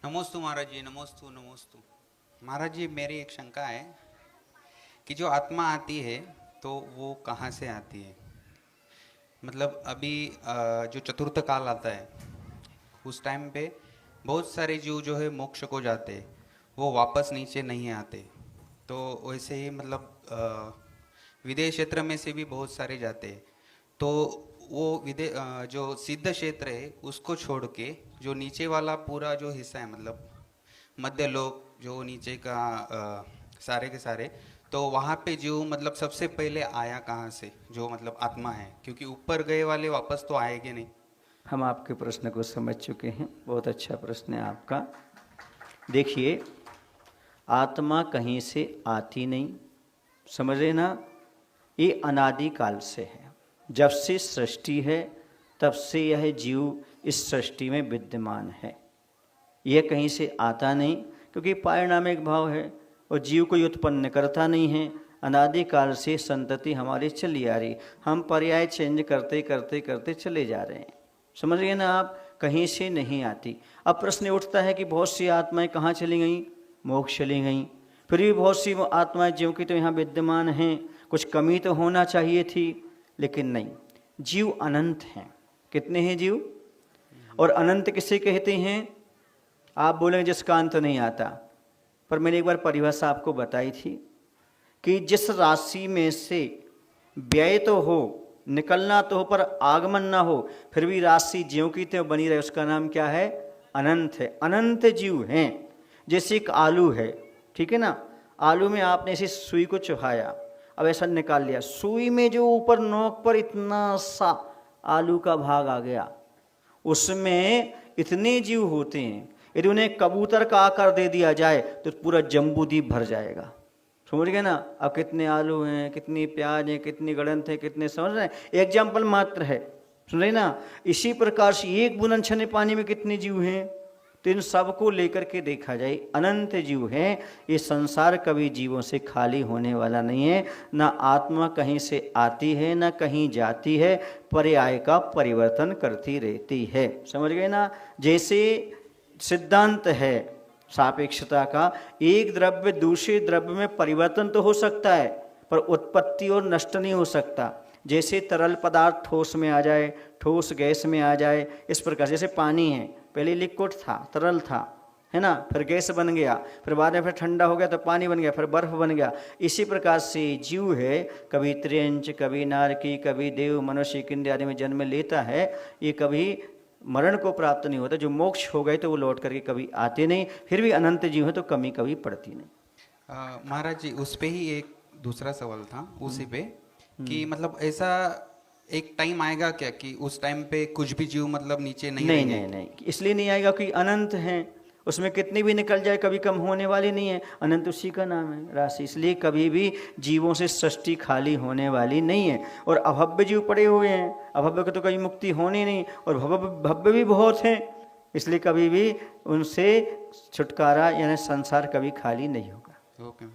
नमोस्तु महाराज जी, नमोस्तु नमोस्तु। महाराज जी, मेरी एक शंका है कि जो आत्मा आती है तो वो कहाँ से आती है? मतलब अभी जो चतुर्थ काल आता है उस टाइम पे बहुत सारे जीव जो है मोक्ष को जाते हैं, वो वापस नीचे नहीं आते। तो वैसे ही मतलब विदेश क्षेत्र में से भी बहुत सारे जाते हैं। तो वो जो सिद्ध क्षेत्र है उसको छोड़ के जो नीचे वाला पूरा जो हिस्सा है, मतलब मध्य लोक जो नीचे का सारे के सारे, तो वहाँ पे जीव मतलब सबसे पहले आया कहाँ से, जो मतलब आत्मा है? क्योंकि ऊपर गए वाले वापस तो आएंगे नहीं। हम आपके प्रश्न को समझ चुके हैं, बहुत अच्छा प्रश्न है आपका। देखिए, आत्मा कहीं से आती नहीं, समझ रहे ना, ये अनादि काल से है। जब से सृष्टि है तब से यह जीव इस सृष्टि में विद्यमान है। यह कहीं से आता नहीं, क्योंकि पारिणामिक भाव है और जीव को उत्पन्न करता नहीं है। अनादि काल से संतति हमारी चली आ रही, हम पर्याय चेंज करते करते करते चले जा रहे हैं। समझ गए ना आप, कहीं से नहीं आती। अब प्रश्न उठता है कि बहुत सी आत्माएं कहाँ चली गईं? मोक्ष चली गईं। फिर भी बहुत सी आत्माएं जीव की तो यहाँ विद्यमान हैं, कुछ कमी तो होना चाहिए थी, लेकिन नहीं। जीव अनंत हैं। कितने हैं जीव? और अनंत किसे कहते हैं? आप बोलेंगे जिसका अंत नहीं आता, पर मैंने एक बार परिभाषा आपको बताई थी कि जिस राशि में से व्यय तो हो, निकलना तो हो, पर आगमन ना हो, फिर भी राशि ज्यों की त्यों बनी रहे, उसका नाम क्या है? अनंत है। अनंत जीव हैं। जैसे एक आलू है, ठीक है ना, आलू में आपने ऐसी सुई को चुभाया, अब ऐसा निकाल लिया, सुई में जो ऊपर नोक पर इतना सा आलू का भाग आ गया, उसमें इतने जीव होते हैं। यदि उन्हें कबूतर का आकार दे दिया जाए तो पूरा जम्बूद्वीप भर जाएगा। समझ गए ना? अब कितने आलू हैं, कितनी प्याज हैं, कितनी गड़ंत है, कितने, समझ रहे हैं? एग्जाम्पल मात्र है, सुन रहे ना। इसी प्रकार से एक बूंद छने पानी में कितने जीव हैं, तो इन सबको लेकर के देखा जाए, अनंत जीव हैं। ये संसार कभी जीवों से खाली होने वाला नहीं है। ना आत्मा कहीं से आती है, ना कहीं जाती है, पर्याय का परिवर्तन करती रहती है। समझ गए ना? जैसे सिद्धांत है सापेक्षता का, एक द्रव्य दूसरे द्रव्य में परिवर्तन तो हो सकता है, पर उत्पत्ति और नष्ट नहीं हो सकता। जैसे तरल पदार्थ ठोस में आ जाए, ठोस गैस में आ जाए, इस प्रकार। जैसे पानी है, पहले लिक्विड था, तरल था, है ना, फिर गैस बन गया, फिर बाद में फिर ठंडा हो गया तो पानी बन गया, फिर बर्फ बन गया। इसी प्रकार से जीव है, कभी त्रियंच, कभी नारकी, कभी देव, मनुष्य, किंड आदि में जन्म लेता है। ये कभी मरण को प्राप्त नहीं होता। जो मोक्ष हो गए तो वो लौट करके कभी आते नहीं। फिर भी अनंत जीव है तो कमी कभी पड़ती नहीं। महाराज जी, उस पे ही एक दूसरा सवाल था उसी पे, कि मतलब ऐसा एक टाइम आएगा क्या कि उस टाइम पे कुछ भी जीव मतलब नीचे नहीं नहीं रहेंगे? नहीं नहीं, इसलिए नहीं आएगा कि अनंत हैं, उसमें कितनी भी निकल जाए कभी कम होने वाली नहीं है। अनंत उसी का नाम है, राशि। इसलिए कभी भी जीवों से सृष्टि खाली होने वाली नहीं है। और अभव्य जीव पड़े हुए हैं, अभव्य को तो कहीं मुक्ति होनी नहीं, और भव्य भी बहुत हैं, इसलिए कभी भी उनसे छुटकारा यानी संसार कभी खाली नहीं होगा। ओके।